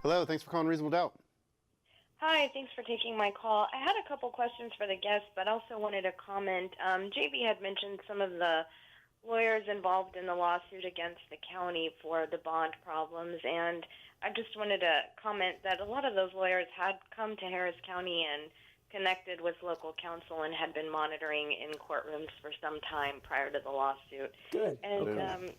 Hello, thanks for calling Reasonable Doubt. Hi, thanks for taking my call. I had a couple questions for the guests, but also wanted to comment. JB had mentioned some of the lawyers involved in the lawsuit against the county for the bond problems, and I just wanted to comment that a lot of those lawyers had come to Harris County and connected with local counsel and had been monitoring in courtrooms for some time prior to the lawsuit. Good. And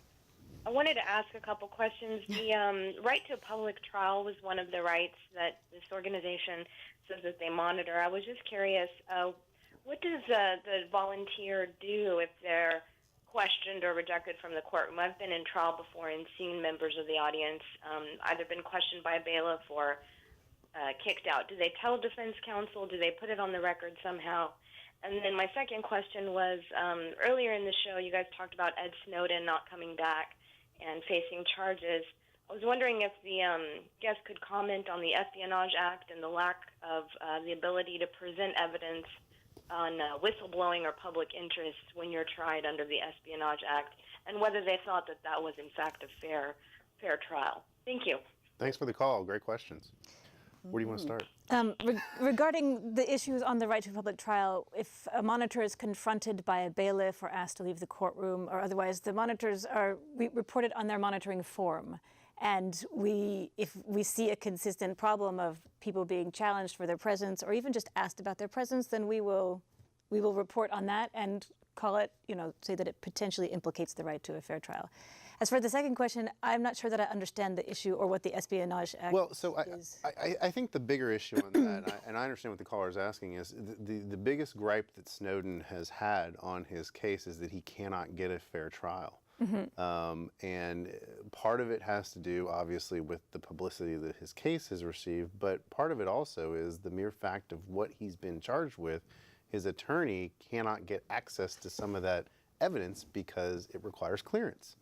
I wanted to ask a couple questions. The right to a public trial was one of the rights that this organization says that they monitor. I was just curious, what does the volunteer do if they're questioned or rejected from the courtroom? I've been in trial before and seen members of the audience either been questioned by a bailiff or kicked out. Do they tell defense counsel? Do they put it on the record somehow? And then my second question was, earlier in the show, you guys talked about Ed Snowden not coming back and facing charges. I was wondering if the guest could comment on the Espionage Act and the lack of the ability to present evidence on whistleblowing or public interest when you're tried under the Espionage Act, and whether they thought that that was in fact a fair trial. Thank you. Thanks for the call. Great questions. Where do you want to start? Regarding the issues on the right to a public trial, if a monitor is confronted by a bailiff or asked to leave the courtroom or otherwise, the monitors are reported on their monitoring form. And if we see a consistent problem of people being challenged for their presence or even just asked about their presence, then we will report on that and call it, say that it potentially implicates the right to a fair trial. As for the second question, I'm not sure that I understand the issue or what the Espionage Act is. I think the bigger issue on that, and I understand what the caller is asking, is the biggest gripe that Snowden has had on his case is that he cannot get a fair trial. Mm-hmm. And part of it has to do, obviously, with the publicity that his case has received, but part of it also is the mere fact of what he's been charged with. His attorney cannot get access to some of that evidence because it requires clearance.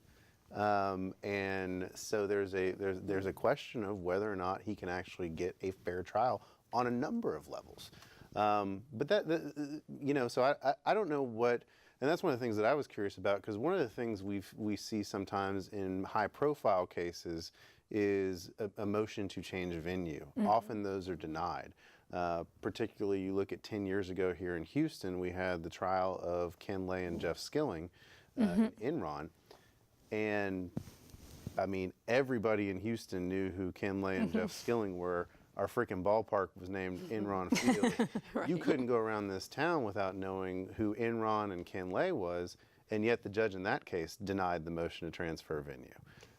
And so there's a question of whether or not he can actually get a fair trial on a number of levels. But so I don't know what, and that's one of the things that I was curious about, because one of the things we see sometimes in high-profile cases is a motion to change venue. Mm-hmm. Often those are denied. Particularly, you look at 10 years ago here in Houston, we had the trial of Ken Lay and Jeff Skilling in Enron. And, I mean, everybody in Houston knew who Ken Lay and Jeff Skilling were. Our freaking ballpark was named Enron Field. Right. You couldn't go around this town without knowing who Enron and Ken Lay was, and yet the judge in that case denied the motion to transfer venue.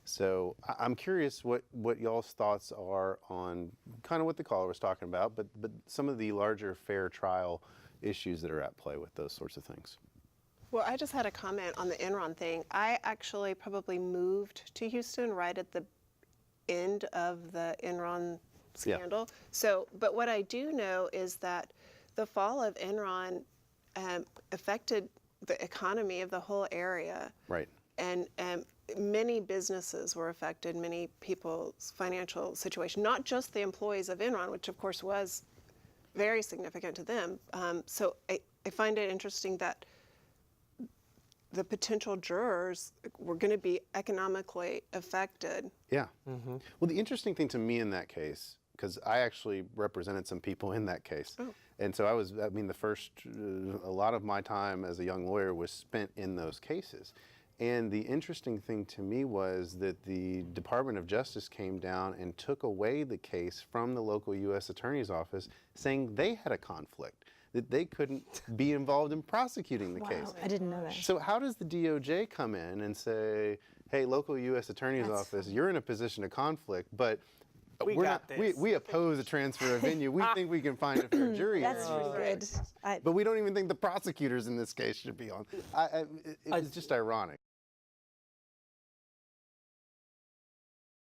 So I'm curious what y'all's thoughts are on kind of what the caller was talking about, but some of the larger fair trial issues that are at play with those sorts of things. Well, I just had a comment on the Enron thing. I actually probably moved to Houston right at the end of the Enron scandal. Yeah. So, but what I do know is that the fall of Enron affected the economy of the whole area. Right. And many businesses were affected, many people's financial situation, not just the employees of Enron, which of course was very significant to them. So I find it interesting that the potential jurors were going to be economically affected. Yeah. Mm-hmm. Well, the interesting thing to me in that case, because I actually represented some people in that case. Oh. And so a lot of my time as a young lawyer was spent in those cases. And the interesting thing to me was that the Department of Justice came down and took away the case from the local U.S. Attorney's Office, saying they had a conflict, that they couldn't be involved in prosecuting the case. I didn't know that. So how does the DOJ come in and say, hey, local U.S. Attorney's Office, you're in a position of conflict, but we oppose a transfer of venue. We think we can find a fair jury. That's really good. But we don't even think the prosecutors in this case should be on. It's just ironic.